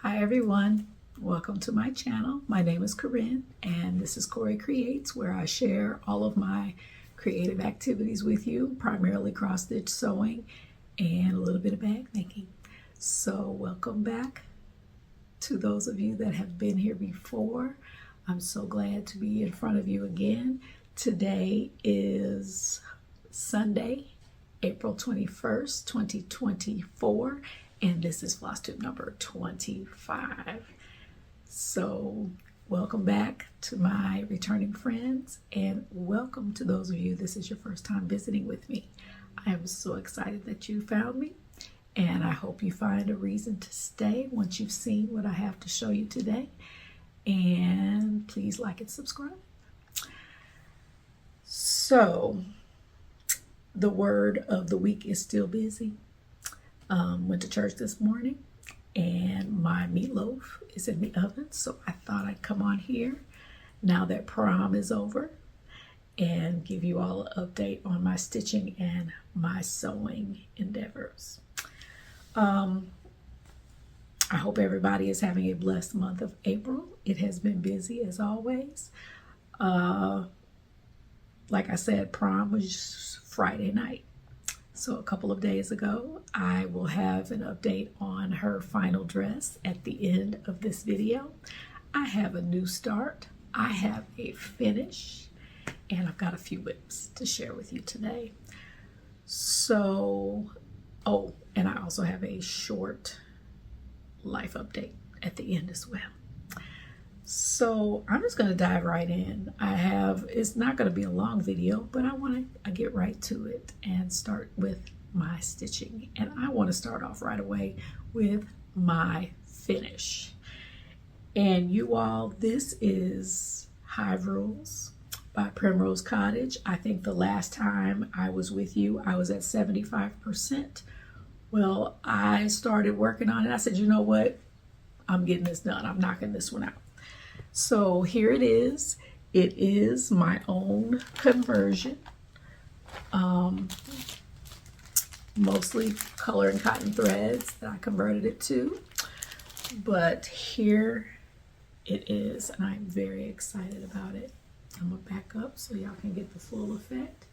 Hi everyone, welcome to my channel. My name is Corinne and this is CoryCreates, where I share all of my creative activities with you, primarily cross stitch sewing and a little bit of bag making. So welcome back to those of you that have been here before. I'm so glad to be in front of you again. Today is Sunday, April 21st, 2024. And this is Flosstube number 25. So welcome back to my returning friends, and welcome to those of you, this is your first time visiting with me. I am so excited that you found me, and I hope you find a reason to stay once you've seen what I have to show you today. And please like and subscribe. So the word of the week is still busy. Went to church this morning and my meatloaf is in the oven, so I thought I'd come on here now that prom is over and give you all an update on my stitching and my sewing endeavors. I hope everybody is having a blessed month of April. It has been busy as always. Like I said, prom was Friday night. So a couple of days ago, I will have an update on her final dress at the end of this video. I have a new start, I have a finish, and I've got a few whips to share with you today. So, oh, and I also have a short life update at the end as well. So I'm just going to dive right in. It's not going to be a long video, but I want to get right to it and start with my stitching. And I want to start off right away with my finish. And you all, this is Hive by Primrose Cottage. I think the last time I was with you, I was at 75%. Well, I started working on it. I said, you know what? I'm getting this done. I'm knocking this one out. So here it is. It is my own conversion, mostly color and cotton threads that I converted it to. But here it is, and I'm very excited about it. I'm gonna back up so y'all can get the full effect.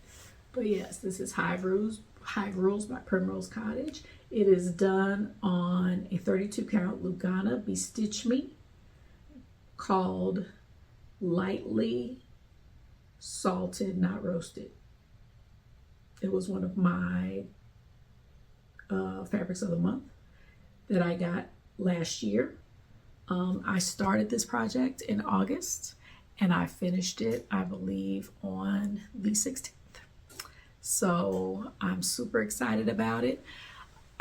But yes, this is Hive by Primrose Cottage. It is done on a 32 count Lugana Bestitch Me, called Lightly Salted, Not Roasted. It was one of my fabrics of the month that I got last year. I started this project in August and I finished it, I believe, on the 16th. So I'm super excited about it.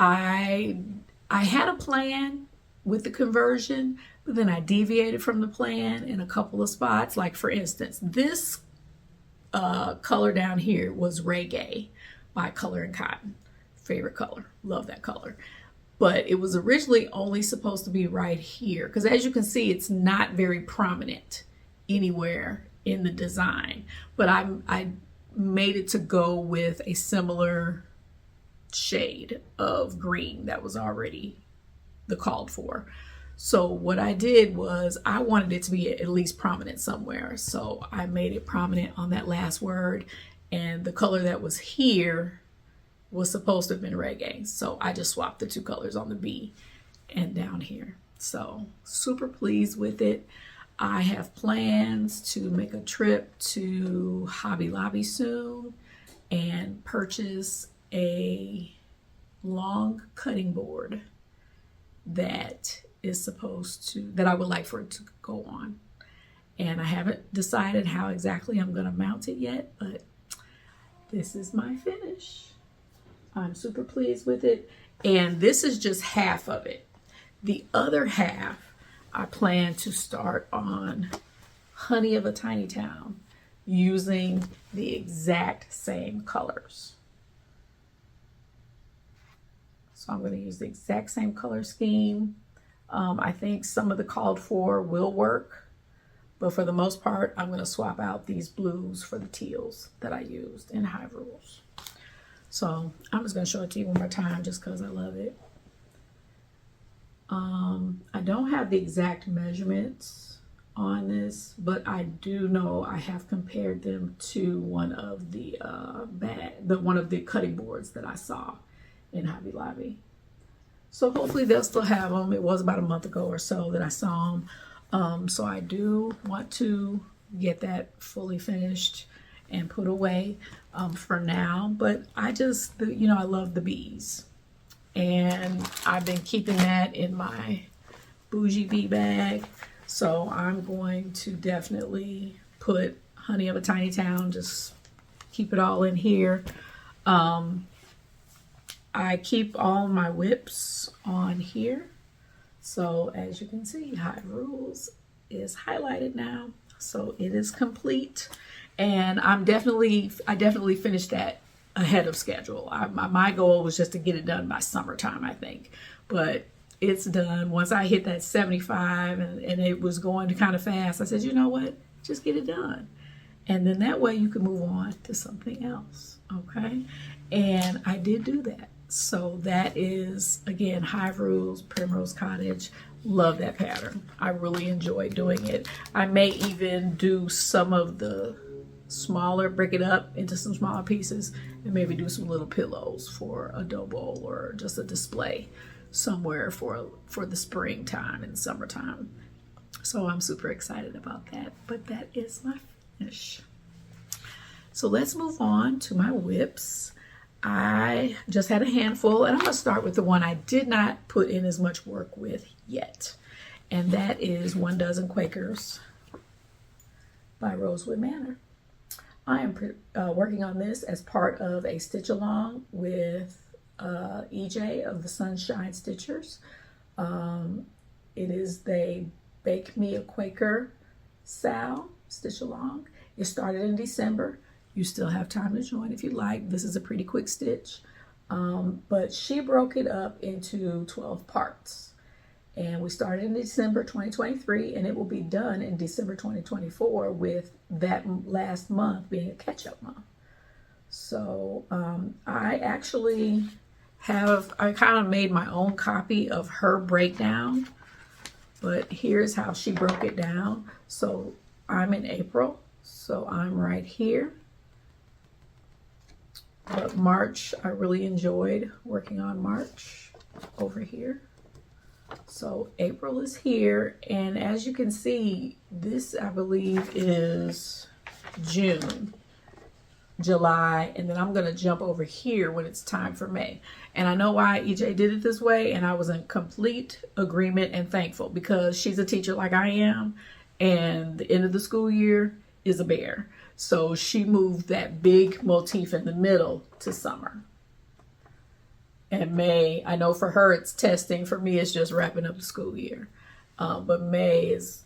I had a plan with the conversion, but then I deviated from the plan in a couple of spots. Like for instance, this color down here was Reggae by Color and Cotton. Favorite color, love that color. But it was originally only supposed to be right here, because as you can see, it's not very prominent anywhere in the design. But I made it to go with a similar shade of green that was already the called for. So what I did was I wanted it to be at least prominent somewhere. So I made it prominent on that last word, and the color that was here was supposed to have been Reggae. So I just swapped the two colors on the B and down here. So super pleased with it. I have plans to make a trip to Hobby Lobby soon and purchase a long cutting board that I would like for it to go on. And I haven't decided how exactly I'm going to mount it yet, but this is my finish. I'm super pleased with it. And this is just half of it. The other half, I plan to start on Honey of a Tiny Town using the exact same colors. So I'm going to use the exact same color scheme. I think some of the called for will work, but for the most part, I'm going to swap out these blues for the teals that I used in Hive Rules. So I'm just going to show it to you one more time just because I love it. I don't have the exact measurements on this, but I do know I have compared them to one of the one of the cutting boards that I saw in Hobby Lobby. So hopefully they'll still have them. It was about a month ago or so that I saw them. So I do want to get that fully finished and put away for now. But I just, you know, I love the bees. And I've been keeping that in my bougie bee bag. So I'm going to definitely put Honey of a Tiny Town, just keep it all in here. I keep all my whips on here. So as you can see, Hive Rules is highlighted now. So it is complete. And I definitely finished that ahead of schedule. My goal was just to get it done by summertime, I think. But it's done. Once I hit that 75 and it was going kind of fast, I said, you know what? Just get it done. And then that way you can move on to something else. Okay? And I did do that. So that is, again, Hive Rules, Primrose Cottage. Love that pattern. I really enjoy doing it. I may even do some of the smaller, break it up into some smaller pieces, and maybe do some little pillows for a dough bowl or just a display somewhere for the springtime and summertime. So I'm super excited about that. But that is my finish. So let's move on to my whips. I just had a handful, and I'm going to start with the one I did not put in as much work with yet. And that is 1 Dozen Quakers by Rosewood Manor. I am working on this as part of a stitch along with EJ of the Sunshine Stitchers. It is they Bake Me a Quaker Sal stitch along. It started in December. You still have time to join if you like. This is a pretty quick stitch. But she broke it up into 12 parts. And we started in December 2023, and it will be done in December 2024 with that last month being a catch-up month. So I actually I kind of made my own copy of her breakdown, but here's how she broke it down. So I'm in April, so I'm right here. But March, I really enjoyed working on March over here. So April is here, and as you can see, this I believe is June, July, and then I'm going to jump over here when it's time for May. And I know why EJ did it this way, and I was in complete agreement and thankful because she's a teacher like I am, and the end of the school year is a bear. So she moved that big motif in the middle to summer. And May, I know for her it's testing. For me, it's just wrapping up the school year. But May is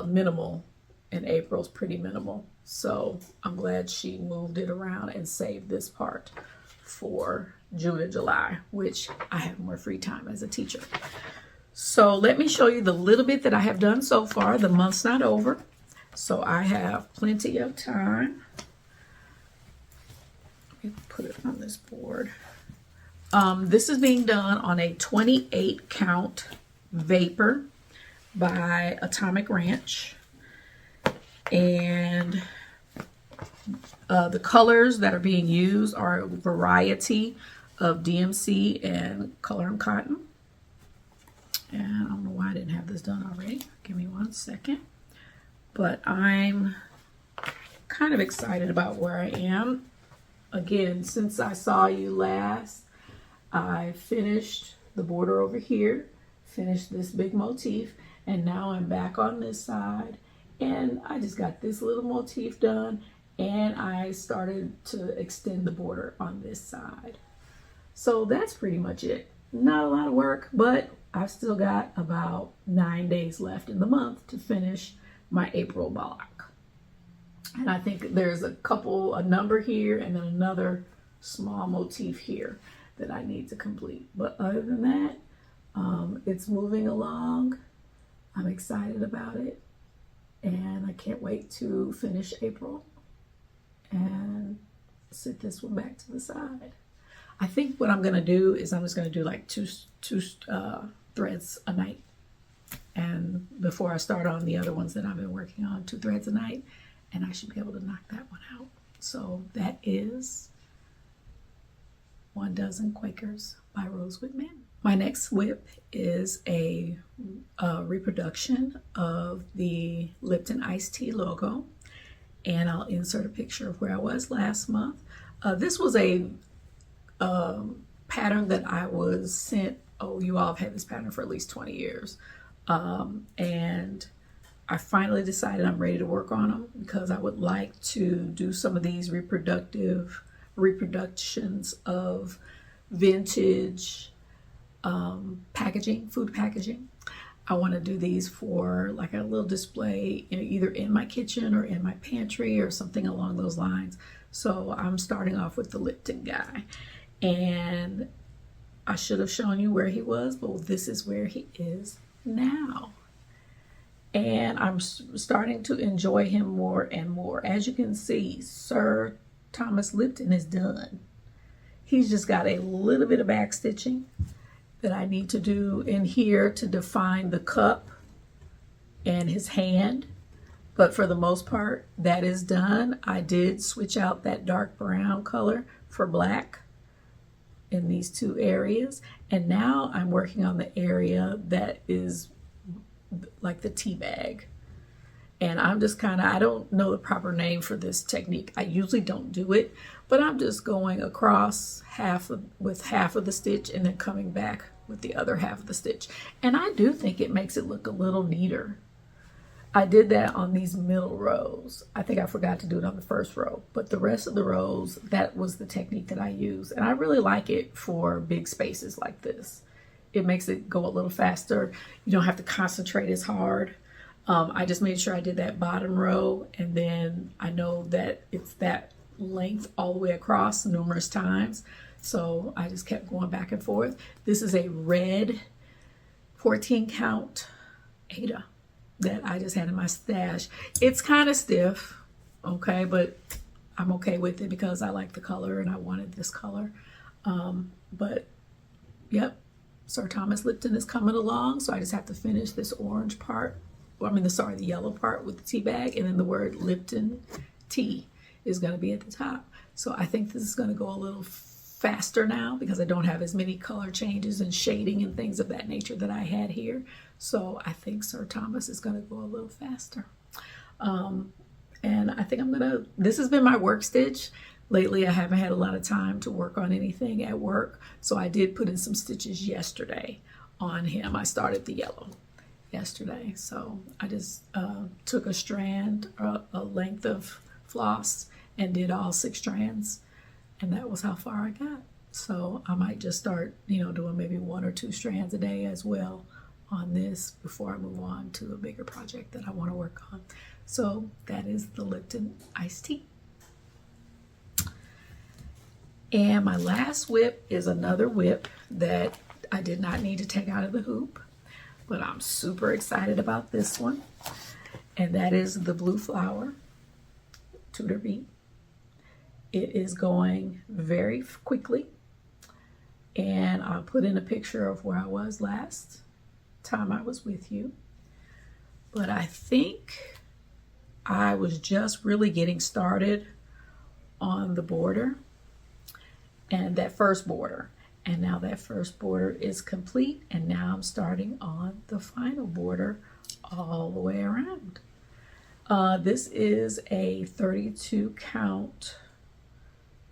minimal, and April's pretty minimal. So I'm glad she moved it around and saved this part for June and July, which I have more free time as a teacher. So let me show you the little bit that I have done so far. The month's not over, so I have plenty of time. Let me put it on this board. This is being done on a 28 count vapor by Atomic Ranch. And the colors that are being used are a variety of DMC and Color and Cotton. And I don't know why I didn't have this done already. Give me 1 second. But I'm kind of excited about where I am. Again, since I saw you last, I finished the border over here, finished this big motif, and now I'm back on this side, and I just got this little motif done, and I started to extend the border on this side. So that's pretty much it. Not a lot of work, but I've still got about 9 days left in the month to finish my April block. And I think there's a number here and then another small motif here that I need to complete. But other than that, it's moving along. I'm excited about it, and I can't wait to finish April and sit this one back to the side. I think what I'm gonna do is I'm just gonna do like two threads a night. And before I start on the other ones that I've been working on, 2 threads a night, and I should be able to knock that one out. So that is 1 Dozen Quakers by Rosewood Manor. My next whip is a reproduction of the Lipton Ice Tea Logo, and I'll insert a picture of where I was last month. This was a pattern that I was sent. Oh, you all have had this pattern for at least 20 years. And I finally decided I'm ready to work on them because I would like to do some of these reproductions of vintage packaging, food packaging. I want to do these for like a little display, either in my kitchen or in my pantry or something along those lines. So I'm starting off with the Lipton guy, and I should have shown you where he was, but this is where he is now. And I'm starting to enjoy him more and more. As you can see, Sir Thomas Lipton is done. He's just got a little bit of back stitching that I need to do in here to define the cup and his hand. But for the most part, that is done. I did switch out that dark brown color for black in these 2 areas. And now I'm working on the area that is like the tea bag. And I'm just I don't know the proper name for this technique. I usually don't do it, but I'm just going across with half of the stitch and then coming back with the other half of the stitch. And I do think it makes it look a little neater. I did that on these middle rows. I think I forgot to do it on the first row, but the rest of the rows, that was the technique that I used. And I really like it for big spaces like this. It makes it go a little faster. You don't have to concentrate as hard. I just made sure I did that bottom row, and then I know that it's that length all the way across numerous times. So I just kept going back and forth. This is a red 14 count Ada that I just had in my stash. It's kind of stiff, okay, but I'm okay with it because I like the color and I wanted this color. But yep, Sir Thomas Lipton is coming along, so I just have to finish this orange part. Well, the yellow part with the tea bag, and then the word Lipton tea is going to be at the top. So I think this is going to go a little faster now because I don't have as many color changes and shading and things of that nature that I had here. So I think Sir Thomas is going to go a little faster. And I think this has been my work stitch. Lately, I haven't had a lot of time to work on anything at work. So I did put in some stitches yesterday on him. I started the yellow yesterday. So I just took a strand, a length of floss, and did all 6 strands. And that was how far I got. So I might just start, doing maybe 1 or 2 strands a day as well on this before I move on to a bigger project that I want to work on. So that is the Lipton Ice Tea. And my last whip is another whip that I did not need to take out of the hoop, but I'm super excited about this one. And that is the Blue Flower Tudor bead. It is going very quickly, and I'll put in a picture of where I was last time I was with you. But I think I was just really getting started on the border and that first border. And now that first border is complete, and now I'm starting on the final border all the way around. This is a 32 count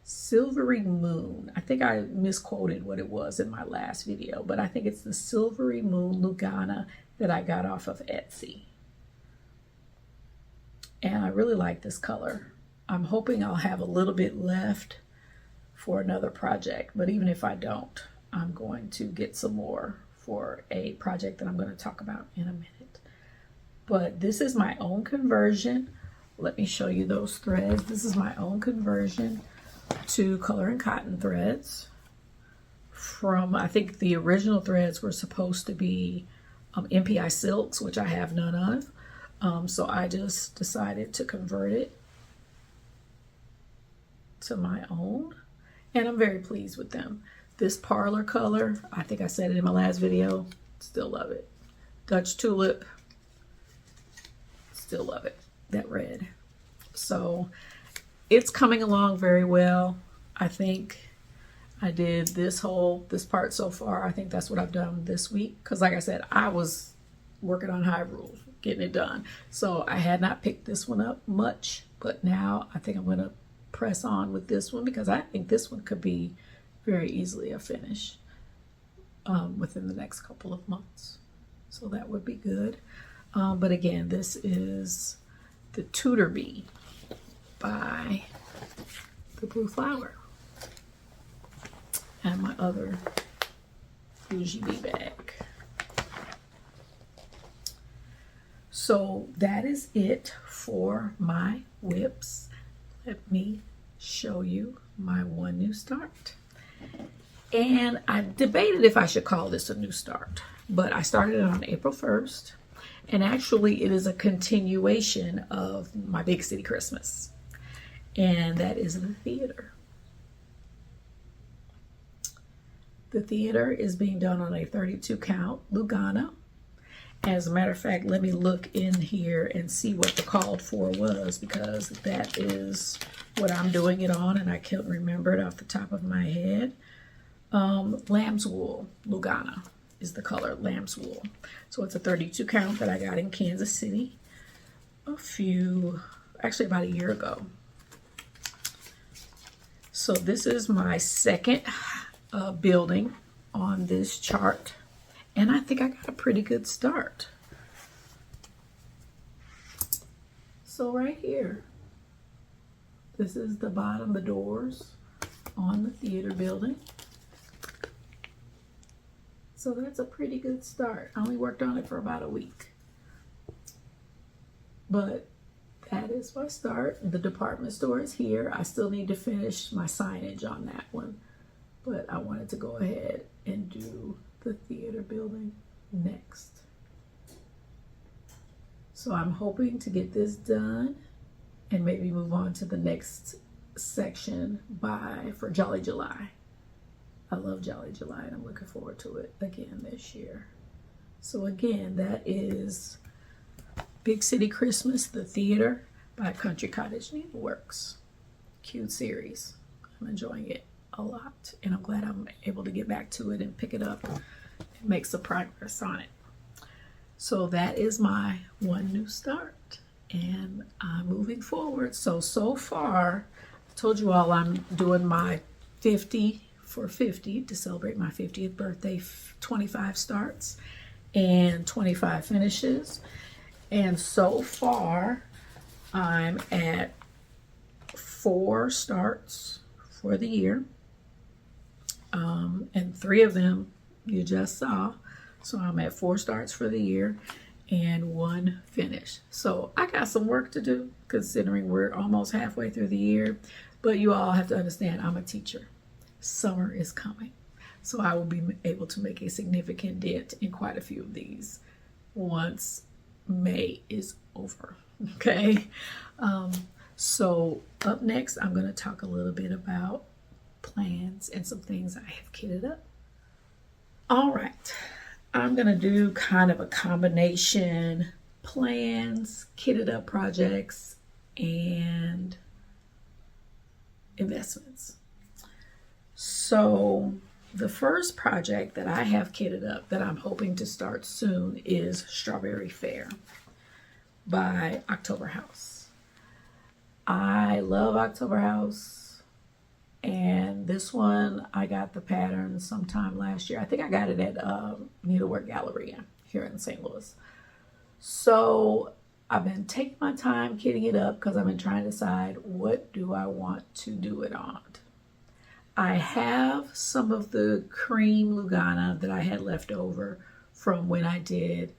Silvery Moon. I think I misquoted what it was in my last video, but I think it's the Silvery Moon Lugana that I got off of Etsy. And I really like this color. I'm hoping I'll have a little bit left for another project, but even if I don't, I'm going to get some more for a project that I'm going to talk about in a minute. But this is my own conversion. Let me show you those threads. This is my own conversion to color and cotton threads from, I think the original threads were supposed to be MPI silks, which I have none of. So I just decided to convert it to my own, and I'm very pleased with them. This parlor color, I think I said it in my last video, Still love it. Dutch tulip, still love it. That red. So it's coming along very well. I think I did this part so far. I think that's what I've done this week. Because like I said, I was working on Hive rules, getting it done. So I had not picked this one up much. But now I think I'm going to press on with this one because I think this one could be very easily a finish within the next couple of months. So that would be good. But again, this is the Tudor Bee by the Blue Flower. And my other bougie bee bag. So that is it for my whips. Let me show you my one new start. And I debated if I should call this a new start, but I started it on April 1st. And actually it is a continuation of my Big City Christmas. And that is the theater. The theater is being done on a 32 count Lugana. As a matter of fact, let me look in here and see what the called for was, because that is what I'm doing it on and I can't remember it off the top of my head. Lamb's wool Lugana is the color, lamb's wool. So it's a 32 count that I got in Kansas City actually about a year ago. So this is my second building on this chart, and I think I got a pretty good start. So right here, this is the bottom, the doors on the theater building. So that's a pretty good start. I only worked on it for about a week. But that is my start. The department store is here. I still need to finish my signage on that one. But I wanted to go ahead and do the theater building next. So I'm hoping to get this done and maybe move on to the next section for Jolly July. I love Jolly July and I'm looking forward to it again this year. So again, that is Big City Christmas, the theater by Country Cottage Needleworks. Cute series. I'm enjoying it a lot and I'm glad I'm able to get back to it and pick it up and make some progress on it. So that is my one new start and I'm moving forward. So far, I told you all I'm doing my 50 for 50 to celebrate my 50th birthday, 25 starts and 25 finishes. And so far, I'm at 4 starts for the year. And 3 of them you just saw. So I'm at 4 starts for the year and 1 finish. So I got some work to do considering we're almost halfway through the year. But you all have to understand I'm a teacher. Summer is coming. So I will be able to make a significant dent in quite a few of these once May is over. Okay. So up next, I'm going to talk a little bit about plans and some things I have kitted up. All right. I'm going to do kind of a combination plans, kitted up projects, and investments. So the first project that I have kitted up that I'm hoping to start soon is Strawberry Fair by October House. I love October House, and this one I got the pattern sometime last year. I think I got it at Needlework Galleria here in St. Louis. So I've been taking my time kitting it up because I've been trying to decide what do I want to do it on. I have some of the cream Lugana that I had left over from when I did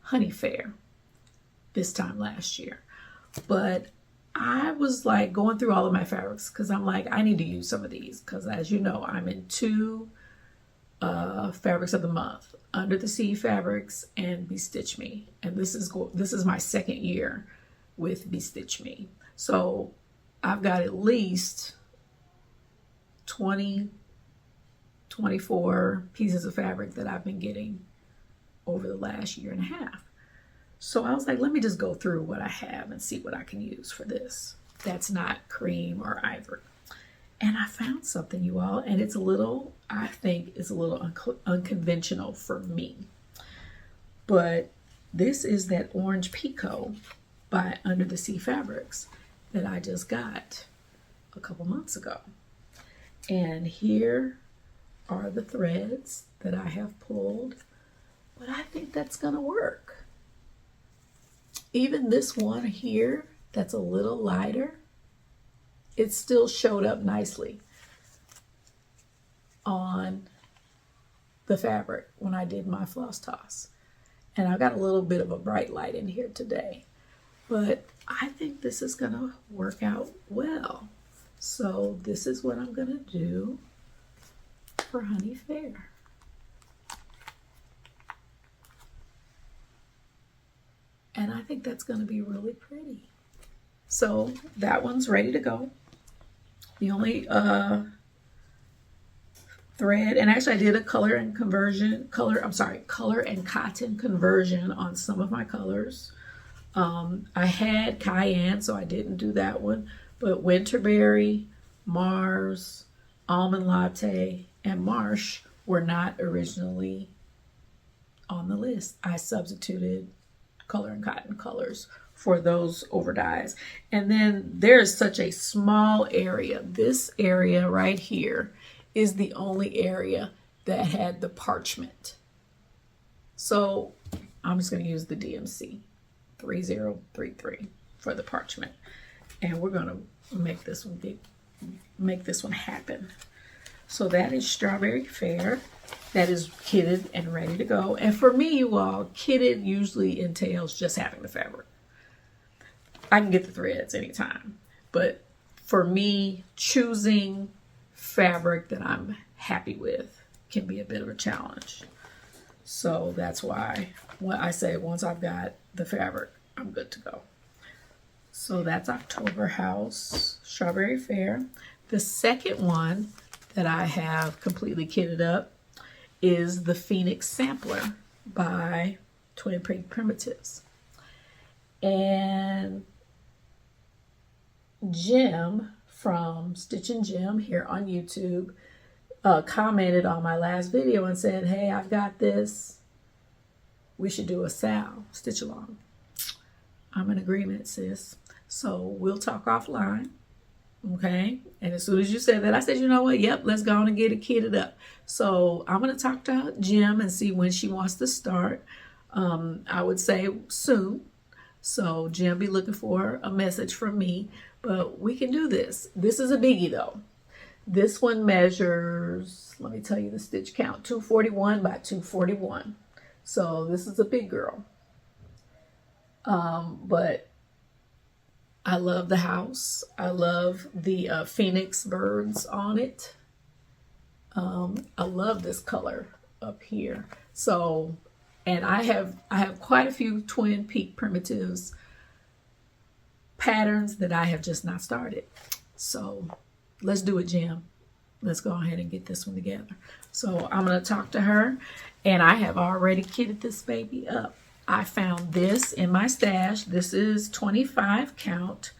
Honey Fair this time last year. But I was like going through all of my fabrics because I'm like, I need to use some of these because as you know, I'm in 2 fabrics of the month, Under the Sea Fabrics and Bestitch Me. And this is my second year with Bestitch Me. So I've got at least 20, 24 pieces of fabric that I've been getting over the last year and a half. So I was like, let me just go through what I have and see what I can use for this. That's not cream or ivory. And I found something, you all, and it's a little, I think it's a little unconventional for me. But this is that Orange Pico by Under the Sea Fabrics that I just got a couple months ago. And here are the threads that I have pulled, but I think that's gonna work. Even this one here, that's a little lighter, it still showed up nicely on the fabric when I did my floss toss. And I got a little bit of a bright light in here today, but I think this is gonna work out well. So this is what I'm gonna do for Honey Fair. And I think that's gonna be really pretty. So that one's ready to go. The only thread, and actually I did a color and cotton conversion on some of my colors. I had cayenne, so I didn't do that one, but winterberry, Mars, almond latte, and marsh were not originally on the list. I substituted color and cotton colors for those over dyes. And then there's such a small area. This area right here is the only area that had the parchment. So I'm just going to use the DMC 3033 for the parchment. And we're going to make this one happen. So that is Strawberry Fair. That is kitted and ready to go. And for me, you all, kitted usually entails just having the fabric. I can get the threads anytime, but for me, choosing fabric that I'm happy with can be a bit of a challenge. So that's why when I say once I've got the fabric, I'm good to go. So that's October House, Strawberry Fair. The second one that I have completely kitted up is the Phoenix Sampler by Twin Peak Primitives. And Jim from Stitch and Jim here on YouTube commented on my last video and said, hey, I've got this. We should do a Sal stitch along. I'm in agreement, sis. So we'll talk offline. Okay. And as soon as you said that, I said, you know what? Yep, let's go on and get it kitted up. So I'm going to talk to Jim and see when she wants to start. I would say soon. So Jim, be looking for a message from me, but we can do this. This is a biggie though. This one measures, let me tell you the stitch count, 241 by 241. So this is a big girl. But I love the house. I love the phoenix birds on it. I love this color up here. So, and I have quite a few Twin Peak Primitives patterns that I have just not started. So let's do it, Jim. Let's go ahead and get this one together. So I'm going to talk to her, and I have already kitted this baby up. I found this in my stash. This is 25 count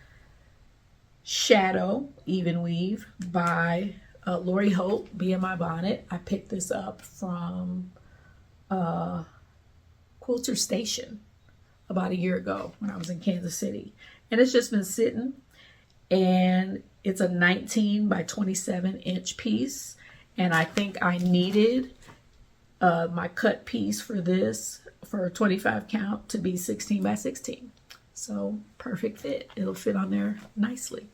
Shadow Even Weave by Lori Hope, Be in My Bonnet. I picked this up from Quilter Station about a year ago when I was in Kansas City. And it's just been sitting, and it's a 19 by 27 inch piece. And I think I needed my cut piece for this, for a 25 count, to be 16 by 16. So perfect fit. It'll fit on there nicely.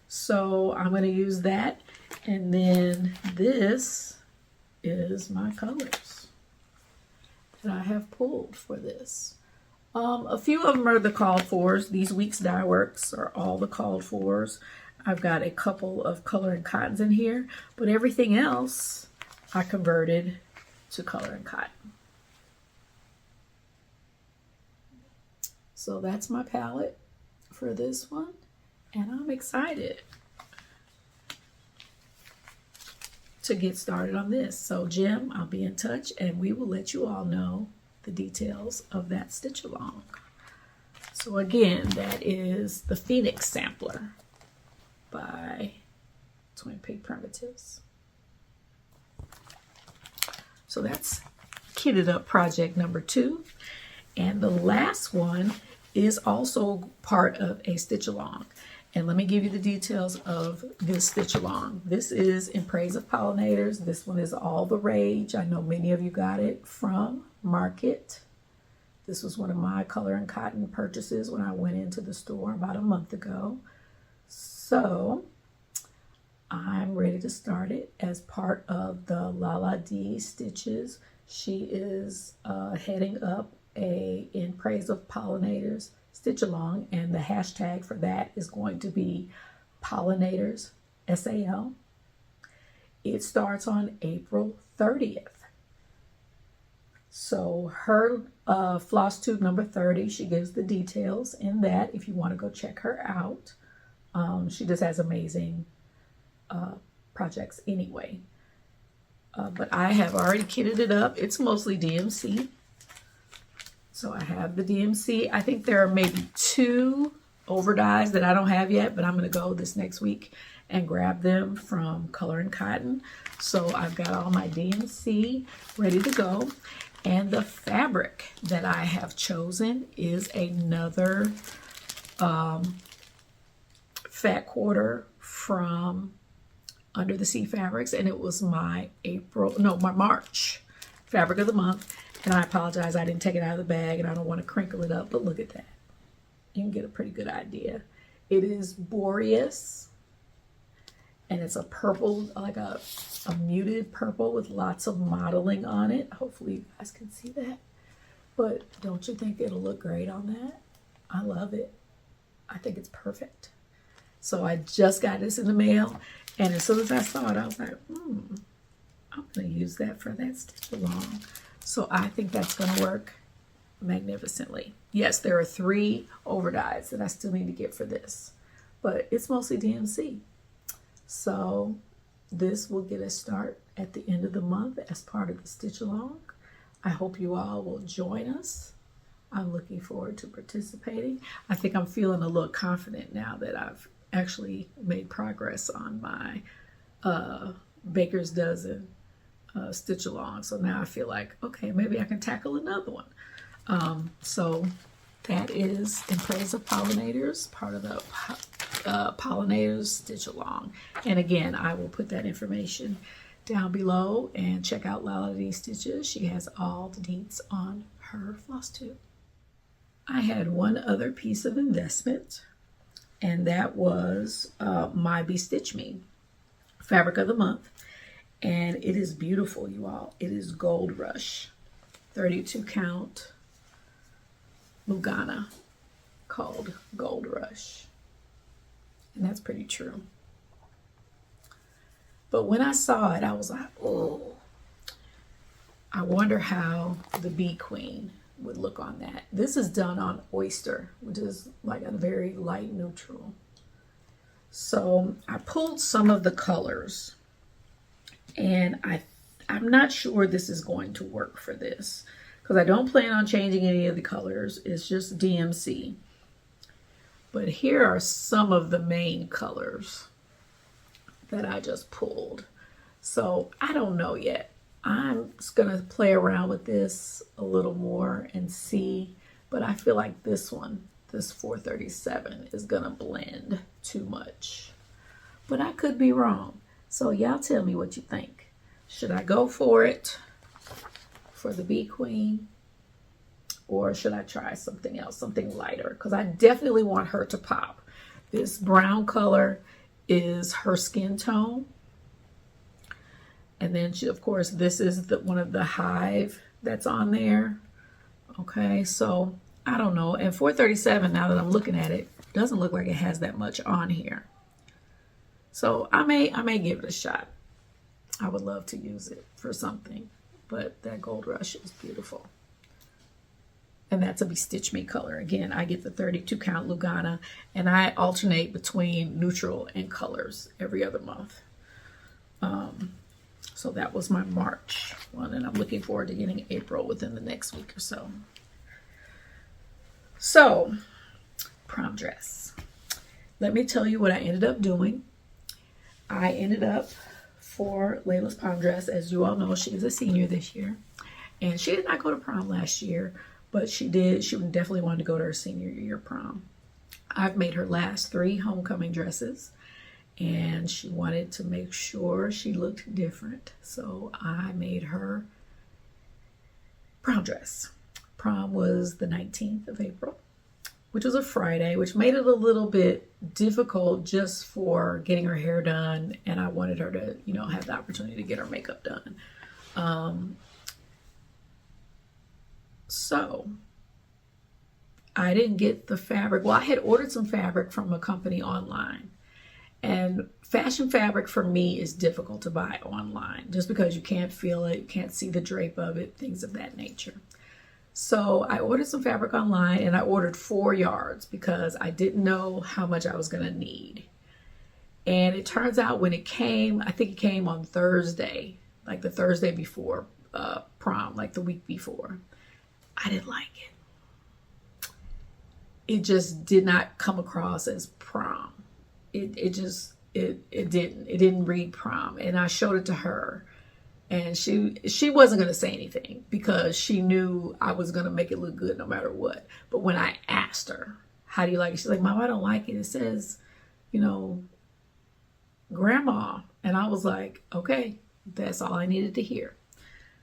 So I'm going to use that. And then this is my colors that I have pulled for this. A few of them are the called fors. These week's dye works are all the called fors. I've got a couple of color and cottons in here, but everything else I converted to color and cotton. So that's my palette for this one, and I'm excited to get started on this. So Jim, I'll be in touch, and we will let you all know the details of that stitch along. So again, that is the Phoenix Sampler by Twin Peak Primitives. So that's kitted up project number 2. And the last one is also part of a stitch along. And let me give you the details of this stitch along. This is In Praise of Pollinators. This one is all the rage. I know many of you got it from Market. This was one of my color and cotton purchases when I went into the store about a month ago. So I'm ready to start it as part of the Lala D Stitches. She is heading up a In Praise of Pollinators stitch along, and the hashtag for that is going to be Pollinators SAL. It starts on April 30th. So her Flosstube number 30, she gives the details in that if you want to go check her out. She just has amazing projects anyway. But I have already kitted it up. It's mostly DMC. So I have the DMC. I think there are maybe 2 overdyes that I don't have yet, but I'm going to go this next week and grab them from Color and Cotton. So I've got all my DMC ready to go. And the fabric that I have chosen is another fat quarter from Under the Sea Fabrics, and it was my March fabric of the month. And I apologize, I didn't take it out of the bag, and I don't want to crinkle it up, but look at that. You can get a pretty good idea. It is Boreas, and it's a purple, like a muted purple with lots of modeling on it. Hopefully you guys can see that. But don't you think it'll look great on that? I love it. I think it's perfect. So I just got this in the mail, and as soon as I saw it, I was like, I'm going to use that for that stitch along. So I think that's going to work magnificently. Yes, there are 3 overdyes that I still need to get for this, but it's mostly DMC. So this will get a start at the end of the month as part of the stitch along. I hope you all will join us. I'm looking forward to participating. I think I'm feeling a little confident now that I've actually made progress on my Baker's Dozen stitch along. So now I feel like, okay, maybe I can tackle another one. So that is In Praise of Pollinators, part of the Pollinators stitch along. And again, I will put that information down below, and check out Lala D Stitches. She has all the deets on her Flosstube. I had one other piece of investment, and that was my Bestitch Me fabric of the month. And it is beautiful, you all. It is Gold Rush, 32 count Lugana, called Gold Rush. And that's pretty true. But when I saw it, I was like, oh, I wonder how the Bee Queen would look on that. This is done on Oyster, which is like a very light neutral. So I pulled some of the colors, and I'm not sure this is going to work for this, because I don't plan on changing any of the colors. It's just DMC. But here are some of the main colors that I just pulled. So I don't know yet. I'm just gonna play around with this a little more and see, but I feel like this one, this 437, is gonna blend too much. But I could be wrong. So y'all tell me what you think. Should I go for it for the Bee Queen, or should I try something else, something lighter? Because I definitely want her to pop. This brown color is her skin tone. And then she, of course, this is one of the Hive that's on there. Okay, so I don't know. And 437, now that I'm looking at it, doesn't look like it has that much on here. So I may give it a shot. I would love to use it for something, but that Gold Rush is beautiful. And that's a Bestitch Me color. Again, I get the 32 count Lugana, and I alternate between neutral and colors every other month. So that was my March one, and I'm looking forward to getting April within the next week or so. So, prom dress. Let me tell you what I ended up doing. I ended up, for Layla's prom dress, as you all know, she is a senior this year. And she did not go to prom last year, but she did. She definitely wanted to go to her senior year prom. I've made her last 3 homecoming dresses, and she wanted to make sure she looked different. So I made her prom dress. Prom was the 19th of April, which was a Friday, which made it a little bit difficult just for getting her hair done. And I wanted her to, you know, have the opportunity to get her makeup done. So I didn't get the fabric. Well, I had ordered some fabric from a company online. And fashion fabric for me is difficult to buy online just because you can't feel it, you can't see the drape of it, things of that nature. So I ordered some fabric online, and I ordered 4 yards because I didn't know how much I was going to need. And it turns out when it came, I think it came on Thursday, like the Thursday before prom, like the week before. I didn't like it. It just did not come across as prom. It didn't read prom. And I showed it to her, and she wasn't going to say anything because she knew I was going to make it look good no matter what. But when I asked her, how do you like it? She's like, Mom, I don't like it. It says, you know, grandma. And I was like, okay, that's all I needed to hear.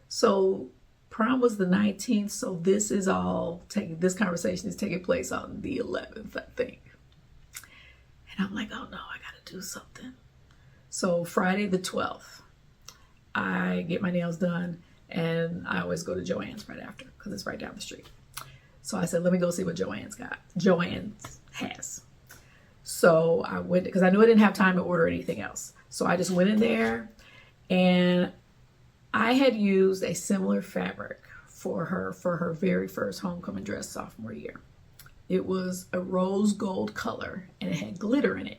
So prom was the 19th. So this conversation is taking place on the 11th, I think. And I'm like, oh no, I got to do something. So Friday the 12th, I get my nails done, and I always go to Joann's right after because it's right down the street. So I said, let me go see what Joann's has. So I went, because I knew I didn't have time to order anything else. So I just went in there, and I had used a similar fabric for her very first homecoming dress sophomore year. It was a rose gold color, and it had glitter in it.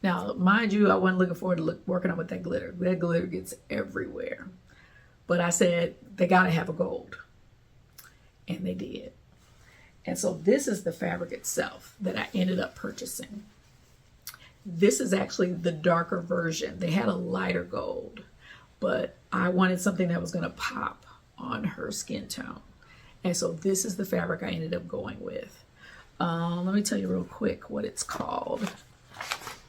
Now, mind you, I wasn't looking forward to working on with that glitter. That glitter gets everywhere. But I said, they got to have a gold. And they did. And so this is the fabric itself that I ended up purchasing. This is actually the darker version. They had a lighter gold, but I wanted something that was going to pop on her skin tone. And so this is the fabric I ended up going with. Let me tell you real quick what it's called.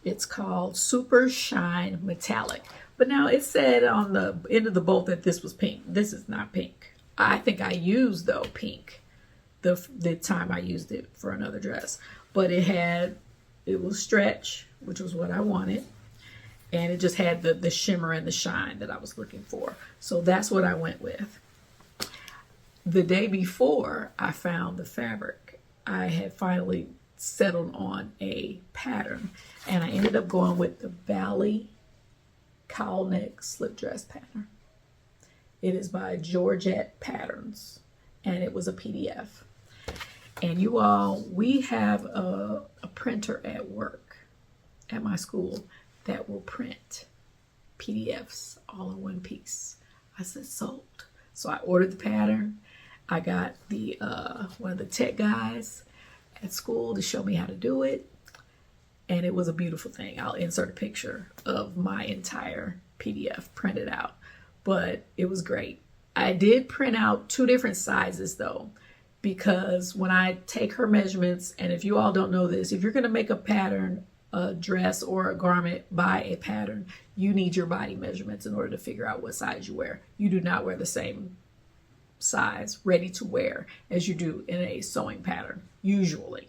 It's called Super Shine Metallic. But now it said on the end of the bolt that this was pink. This is not pink. I think I used, though, pink the time I used it for another dress. But it was stretch, which was what I wanted. And it just had the shimmer and the shine that I was looking for. So that's what I went with. The day before I found the fabric, I had finally settled on a pattern, and I ended up going with the Bally cowl neck slip dress pattern. It is by Georgette Patterns, and it was a PDF. And you all, we have a printer at work, at my school, that will print PDFs all in one piece. I said, sold. So I ordered the pattern. I got the one of the tech guys at school to show me how to do it, and it was a beautiful thing. I'll insert a picture of my entire PDF printed out, but it was great. I did print out 2 different sizes though, because when I take her measurements, and if you all don't know this, if you're going to make a pattern, a dress or a garment by a pattern, you need your body measurements in order to figure out what size you wear. You do not wear the same size ready to wear as you do in a sewing pattern, usually.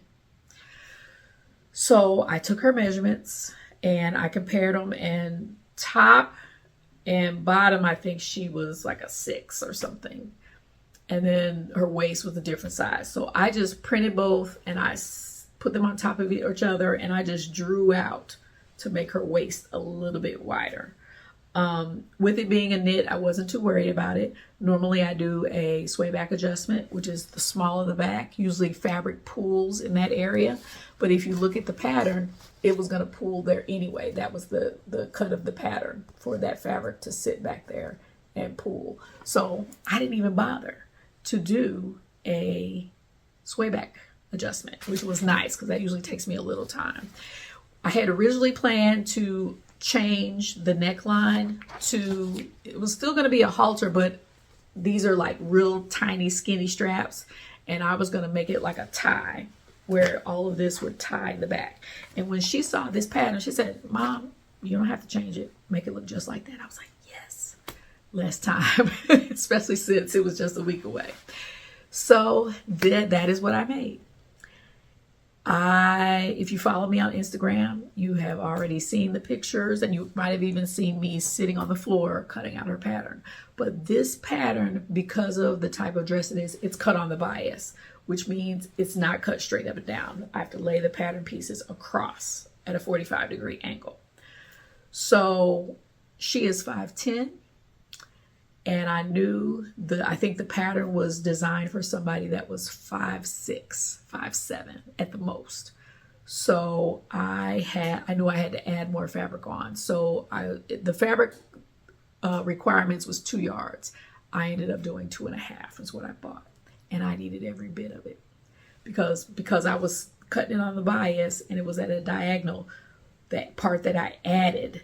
So I took her measurements and I compared them, and top and bottom, I think she was like a 6 or something. And then her waist was a different size. So I just printed both, and I put them on top of each other, and I just drew out to make her waist a little bit wider. With it being a knit, I wasn't too worried about it. Normally I do a sway back adjustment, which is the small of the back. Usually fabric pulls in that area. But if you look at the pattern, it was going to pull there anyway. That was the cut of the pattern for that fabric to sit back there and pull. So I didn't even bother to do a sway back adjustment, which was nice because that usually takes me a little time. I had originally planned to change the neckline to, it was still going to be a halter, but these are like real tiny skinny straps, and I was going to make it like a tie where all of this would tie in the back. And when she saw this pattern, she said, Mom, you don't have to change it, make it look just like that. I was like, yes, less time, especially since it was just a week away. So that is what I made. If you follow me on Instagram, you have already seen the pictures, and you might have even seen me sitting on the floor cutting out her pattern. But this pattern, because of the type of dress it is, it's cut on the bias, which means it's not cut straight up and down. I have to lay the pattern pieces across at a 45-degree angle. So she is 5'10", and I think the pattern was designed for somebody that was 5'6", 5'7" at the most. So I knew I had to add more fabric on. So the fabric requirements was 2 yards. I ended up doing 2.5 is what I bought. And I needed every bit of it because I was cutting it on the bias and it was at a diagonal. That part that I added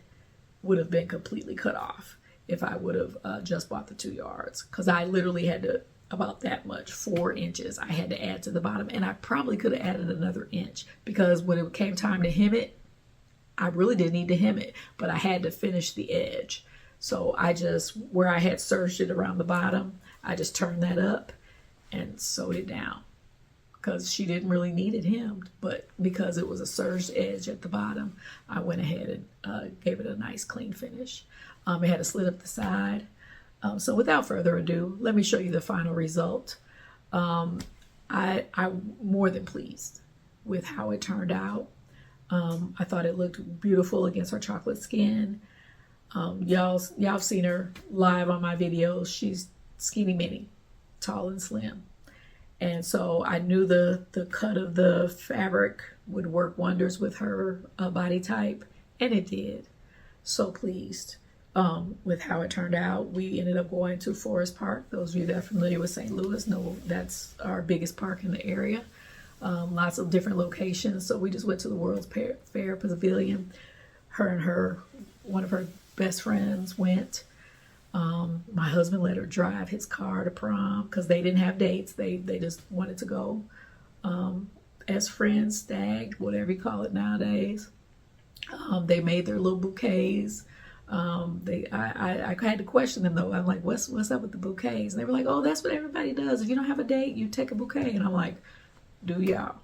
would have been completely cut off if I would have just bought the 2 yards, because I literally had to, about that much, 4 inches I had to add to the bottom, and I probably could have added another inch, because when it came time to hem it, I really didn't need to hem it, but I had to finish the edge. So where I had serged it around the bottom, I just turned that up and sewed it down, because she didn't really need it hemmed, but because it was a serged edge at the bottom, I went ahead and gave it a nice clean finish. It had a slit up the side. So without further ado, let me show you the final result. I'm more than pleased with how it turned out. I thought it looked beautiful against her chocolate skin. Y'all have seen her live on my videos. She's skinny mini, tall and slim. And so I knew the cut of the fabric would work wonders with her body type, and it did. So pleased with how it turned out. We ended up going to Forest Park. Those of you that are familiar with St. Louis know that's our biggest park in the area. Lots of different locations. So we just went to the World's Fair Pavilion. Her and one of her best friends went. My husband let her drive his car to prom because they didn't have dates. They just wanted to go as friends, stag, whatever you call it nowadays. They made their little bouquets. I had to question them though. I'm like, what's up with the bouquets? And they were like, oh, that's what everybody does. If you don't have a date, you take a bouquet. And I'm like, do y'all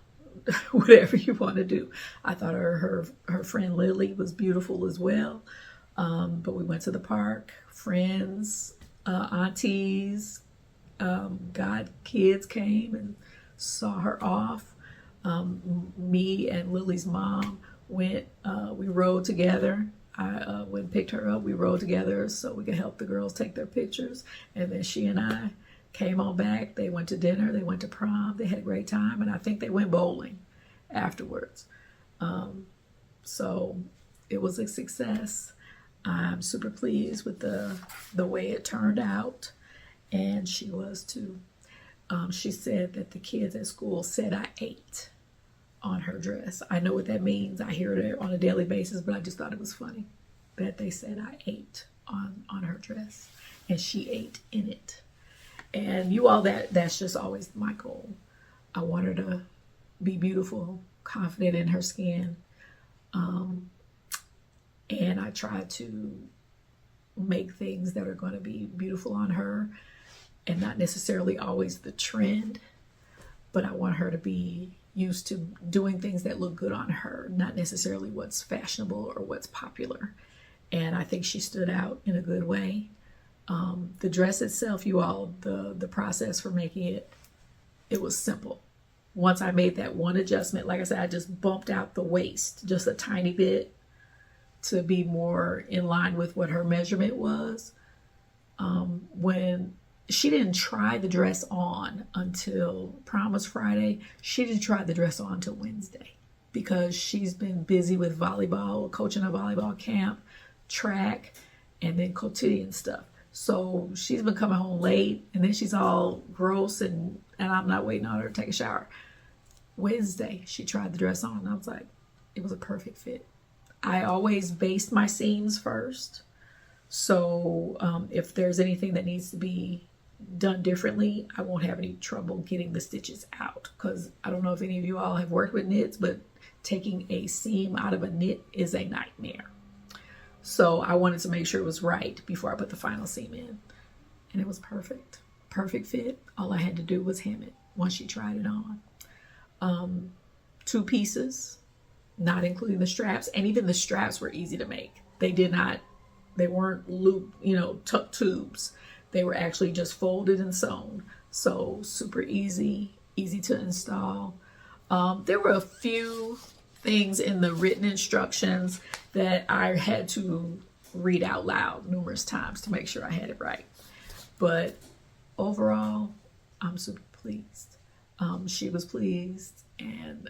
whatever you want to do. I thought her friend Lily was beautiful as well. But we went to the park, friends, aunties, kids came and saw her off. Me and Lily's mom went, we rode together. I went and picked her up. We rode together so we could help the girls take their pictures. And then she and I came on back. They went to dinner. They went to prom. They had a great time. And I think they went bowling afterwards. So it was a success. I'm super pleased with the way it turned out. And she was too. She said that the kids at school said I ate on her dress. I know what that means. I hear it on a daily basis, but I just thought it was funny that they said I ate on her dress, and she ate in it. And you all, that's just always my goal. I want her to be beautiful, confident in her skin, and I try to make things that are going to be beautiful on her, and not necessarily always the trend, but I want her to be used to doing things that look good on her, not necessarily what's fashionable or what's popular. And I think she stood out in a good way. The dress itself, you all, the process for making it was simple. Once I made that one adjustment, like I said, I just bumped out the waist just a tiny bit to be more in line with what her measurement was. When she didn't try the dress on until prom was Friday. She didn't try the dress on until Wednesday because she's been busy with volleyball, coaching a volleyball camp, track, and then quotidian stuff. So she's been coming home late, and then she's all gross, and I'm not waiting on her to take a shower. Wednesday, she tried the dress on, and I was like, it was a perfect fit. I always baste my seams first. So if there's anything that needs to be done differently, I won't have any trouble getting the stitches out, because I don't know if any of you all have worked with knits, but taking a seam out of a knit is a nightmare. So I wanted to make sure it was right before I put the final seam in, and it was perfect. Perfect fit. All I had to do was hem it once she tried it on. 2 pieces, not including the straps, and even the straps were easy to make. They weren't loop, tuck tubes. They were actually just folded and sewn. So super easy to install. There were a few things in the written instructions that I had to read out loud numerous times to make sure I had it right. But overall, I'm super pleased. She was pleased, and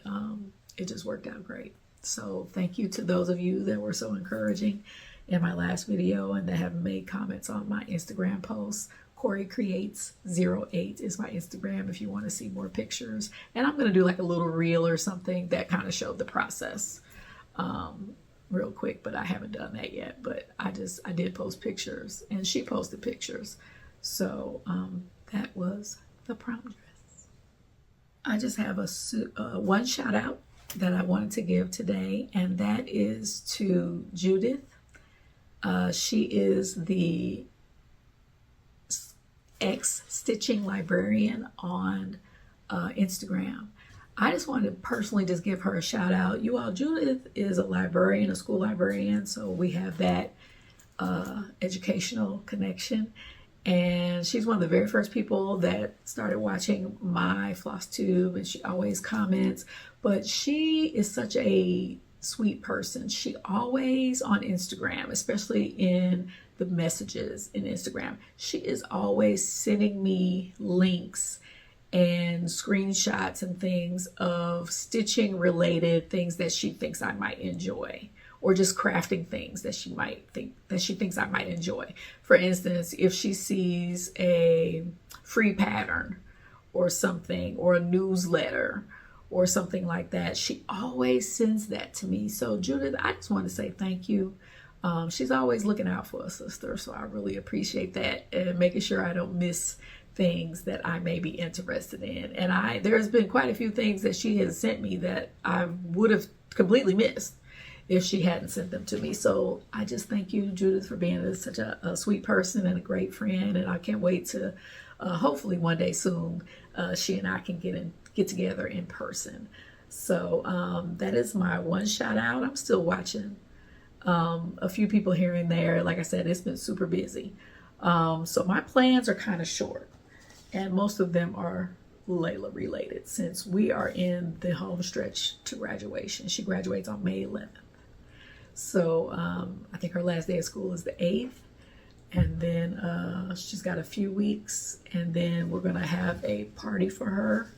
it just worked out great. So thank you to those of you that were so encouraging in my last video and that have made comments on my Instagram posts. CoryCreates 08 is my Instagram if you want to see more pictures. And I'm going to do like a little reel or something that kind of showed the process real quick, but I haven't done that yet. But I did post pictures, and she posted pictures. So that was the prom dress. I just have one shout out that I wanted to give today, and that is to Judith. She is the ex-stitching librarian on Instagram. I just wanted to personally just give her a shout out. You all, Judith is a librarian, a school librarian, so we have that educational connection. And she's one of the very first people that started watching my Flosstube, and she always comments. But she is such a sweet person. She always on Instagram, especially in the messages in Instagram, she is always sending me links and screenshots and things of stitching related things that she thinks I might enjoy, or just crafting things that she thinks I might enjoy. For instance, if she sees a free pattern or something, or a newsletter or something like that, she always sends that to me. So Judith, I just want to say thank you. She's always looking out for a sister, so I really appreciate that, and making sure I don't miss things that I may be interested in. And there's been quite a few things that she has sent me that I would have completely missed if she hadn't sent them to me. So I just thank you, Judith, for being such a sweet person and a great friend. And I can't wait to hopefully one day soon she and I can get together in person. So that is my one shout out. I'm still watching a few people here and there. Like I said, it's been super busy. So my plans are kind of short, and most of them are Layla related, since we are in the home stretch to graduation. She graduates on May 11th. So I think her last day of school is the 8th. And then she's got a few weeks, and then we're going to have a party for her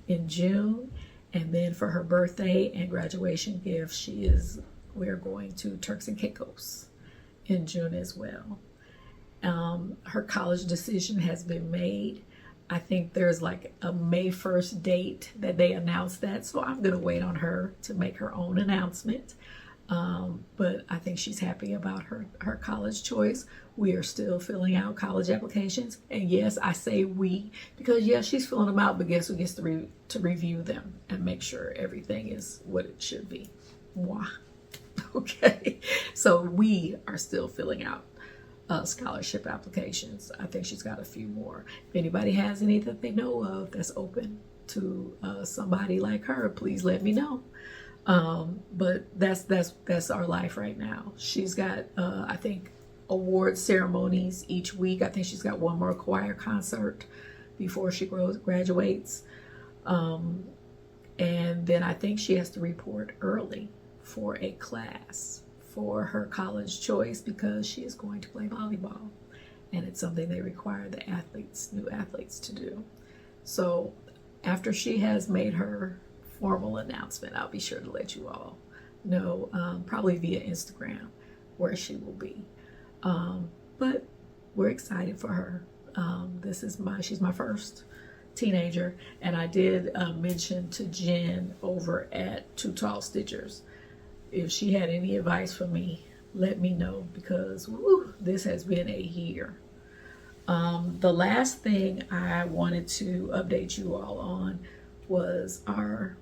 in June. And then for her birthday and graduation gift, we're going to Turks and Caicos in June as well. Her college decision has been made. I think there's like a May 1st date that they announced that. So I'm going to wait on her to make her own announcement. But I think she's happy about her college choice. We are still filling out college applications. And yes, I say we, because yes, she's filling them out, but guess who gets to review them and make sure everything is what it should be. Moi. Okay. So we are still filling out scholarship applications. I think she's got a few more. If anybody has any that they know of that's open to somebody like her, please let me know. But that's our life right now. She's got I think award ceremonies each week. I think she's got one more choir concert before she graduates, and then I think she has to report early for a class for her college choice, because she is going to play volleyball, and it's something they require the new athletes to do. So after she has made her formal announcement, I'll be sure to let you all know, probably via Instagram, where she will be. But we're excited for her. She's my first teenager, and I did mention to Jen over at Two Tall Stitchers, if she had any advice for me, let me know, because woo, this has been a year. The last thing I wanted to update you all on was our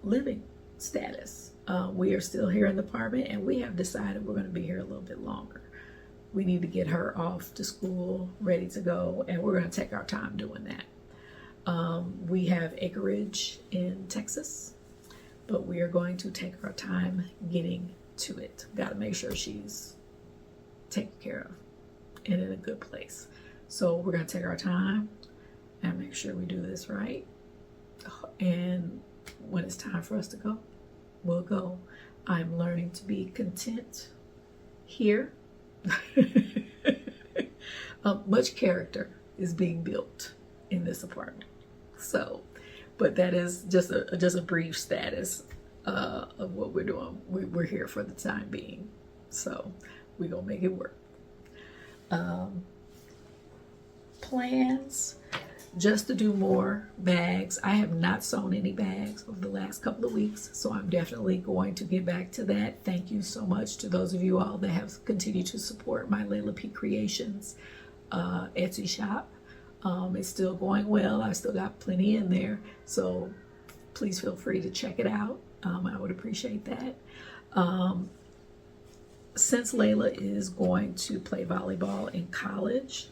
living status. We are still here in the apartment, and we have decided we're going to be here a little bit longer. We need to get her off to school, ready to go, and we're going to take our time doing that. We have acreage in Texas, but we are going to take our time getting to it. Got to make sure she's taken care of and in a good place. So we're going to take our time and make sure we do this right. And when it's time for us to go, we'll go. I'm learning to be content here. Much character is being built in this apartment. So, but that is just a brief status of what we're doing. We're here for the time being. So we're going to make it work. Plans just to do more bags. I have not sewn any bags over the last couple of weeks, so I'm definitely going to get back to that. Thank you so much to those of you all that have continued to support my Layla P Creations Etsy shop. It's still going well. I still got plenty in there, so please feel free to check it out. I would appreciate that. Since Layla is going to play volleyball in college,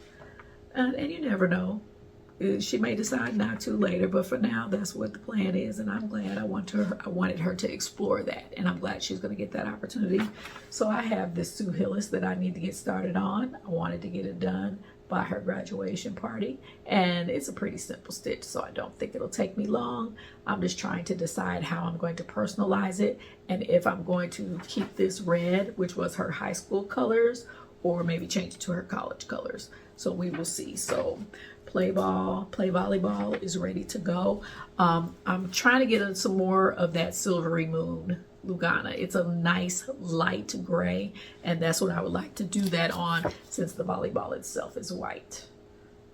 and you never know, she may decide not to later, but for now, that's what the plan is, and I'm glad. I wanted her to explore that, and I'm glad she's going to get that opportunity. So I have this Sue Hillis that I need to get started on. I wanted to get it done by her graduation party, and it's a pretty simple stitch, so I don't think it'll take me long. I'm just trying to decide how I'm going to personalize it, and if I'm going to keep this red, which was her high school colors, or maybe change it to her college colors. So we will see. So play volleyball is ready to go. I'm trying to get in some more of that Silvery Moon Lugana. It's a nice light gray, and that's what I would like to do that on, since the volleyball itself is white.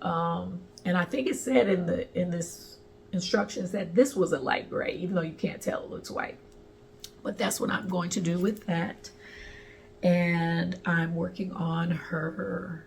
And I think it said in this instructions that this was a light gray, even though you can't tell, it looks white. But that's what I'm going to do with that. And I'm working on her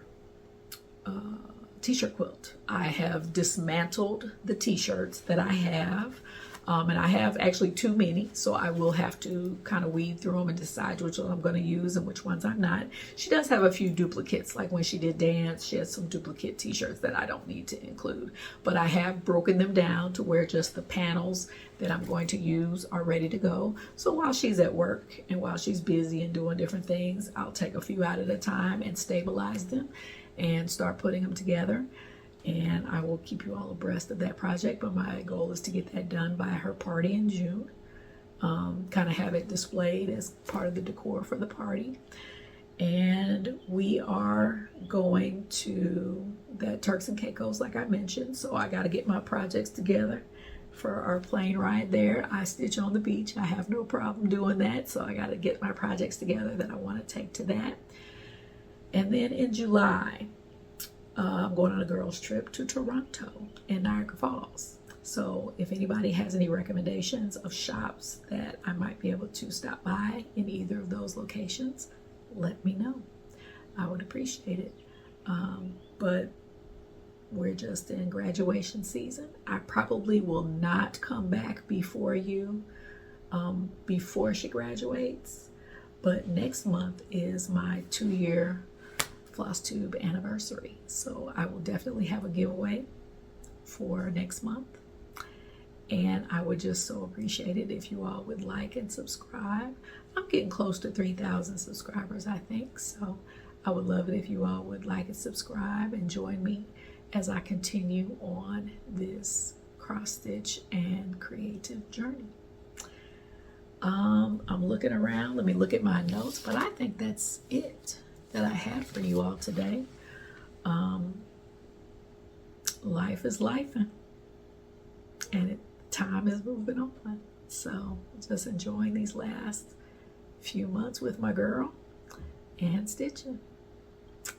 t-shirt quilt. I have dismantled the t-shirts that I have, and I have actually too many, so I will have to kind of weed through them and decide which ones I'm going to use and which ones I'm not. She does have a few duplicates, like when she did dance, she has some duplicate t-shirts that I don't need to include, but I have broken them down to where just the panels that I'm going to use are ready to go. So while she's at work and while she's busy and doing different things, I'll take a few out at a time and stabilize them and start putting them together. And I will keep you all abreast of that project, but my goal is to get that done by her party in June. Kind of have it displayed as part of the decor for the party. And we are going to the Turks and Caicos, like I mentioned, so I got to get my projects together for our plane ride there. I stitch on the beach. I have no problem doing that, so I got to get my projects together that I want to take to that. And then in July, I'm going on a girls trip to Toronto and Niagara Falls. So if anybody has any recommendations of shops that I might be able to stop by in either of those locations, let me know. I would appreciate it. But we're just in graduation season. I probably will not come back before you, before she graduates. But next month is my 2-year Flosstube anniversary, so I will definitely have a giveaway for next month, and I would just so appreciate it if you all would like and subscribe. I'm getting close to 3,000 subscribers, I think, so I would love it if you all would like and subscribe and join me as I continue on this cross stitch and creative journey. I'm looking around. Let me look at my notes, but I think that's it that I have for you all today. Life is lifing, and time is moving on. So just enjoying these last few months with my girl and stitching.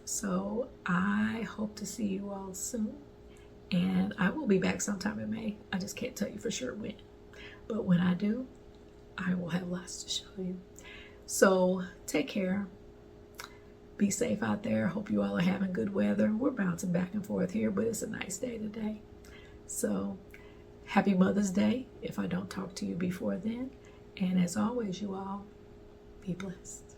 So I hope to see you all soon. And I will be back sometime in May. I just can't tell you for sure when. But when I do, I will have lots to show you. So take care. Be safe out there. Hope you all are having good weather. We're bouncing back and forth here, but it's a nice day today. So happy Mother's Day if I don't talk to you before then. And as always, you all, be blessed.